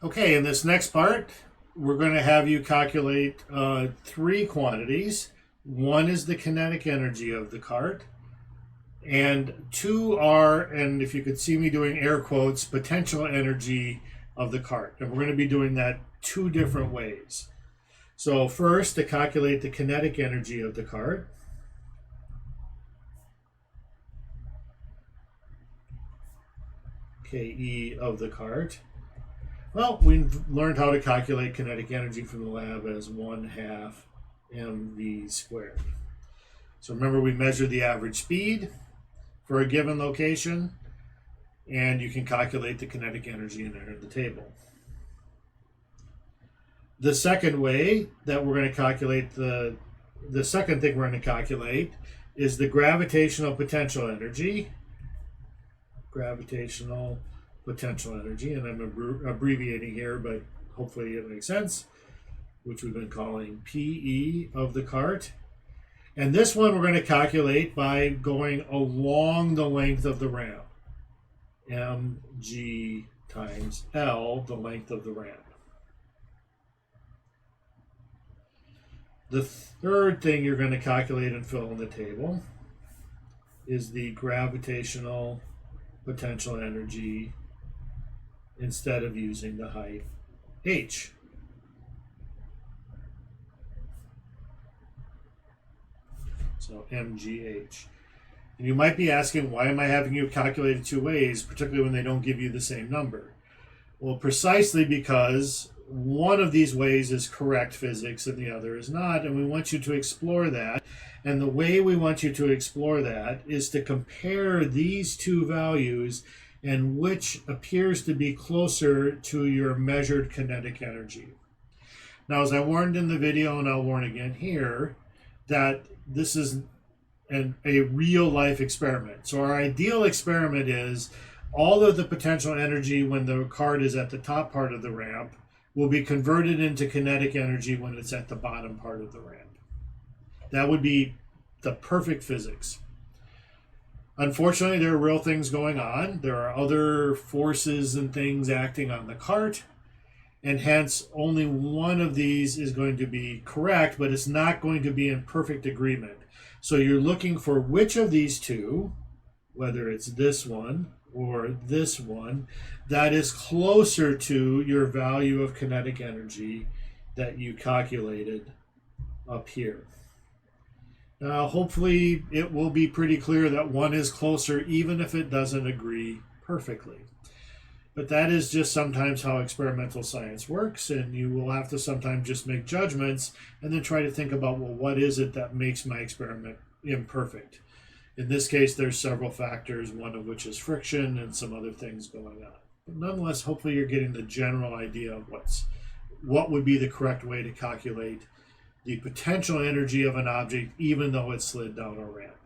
Okay, in this next part, we're going to have you calculate three quantities. One is the kinetic energy of the cart, and two are, and if you could see me doing air quotes, potential energy of the cart. And we're going to be doing that two different ways. So first, to calculate the kinetic energy of the cart, KE of the cart. Well, we've learned how to calculate kinetic energy from the lab as 1/2 mv squared. So remember, we measure the average speed for a given location, and you can calculate the kinetic energy and enter the table. The second way that we're going to calculate the second thing we're going to calculate is the gravitational potential energy. Gravitational potential energy, and I'm abbreviating here, but hopefully it makes sense, which we've been calling PE of the cart. And this one we're going to calculate by going along the length of the ramp. mg times L, the length of the ramp. The third thing you're going to calculate and fill in the table is the gravitational potential energy instead of using the height h. So mgh. And you might be asking, why am I having you calculate it two ways, particularly when they don't give you the same number? Well, precisely because one of these ways is correct physics and the other is not, and we want you to explore that. And the way we want you to explore that is to compare these two values and which appears to be closer to your measured kinetic energy. Now, as I warned in the video, and I'll warn again here, that this is a real life experiment. So our ideal experiment is all of the potential energy when the cart is at the top part of the ramp will be converted into kinetic energy when it's at the bottom part of the ramp. That would be the perfect physics. Unfortunately, there are real things going on. There are other forces and things acting on the cart, and hence only one of these is going to be correct, but it's not going to be in perfect agreement. So you're looking for which of these two, whether it's this one or this one, that is closer to your value of kinetic energy that you calculated up here. Now, hopefully it will be pretty clear that one is closer, even if it doesn't agree perfectly. But that is just sometimes how experimental science works, and you will have to sometimes just make judgments and then try to think about, well, what is it that makes my experiment imperfect? In this case, there's several factors, one of which is friction and some other things going on. But nonetheless, hopefully you're getting the general idea of what would be the correct way to calculate the potential energy of an object, even though it slid down a ramp.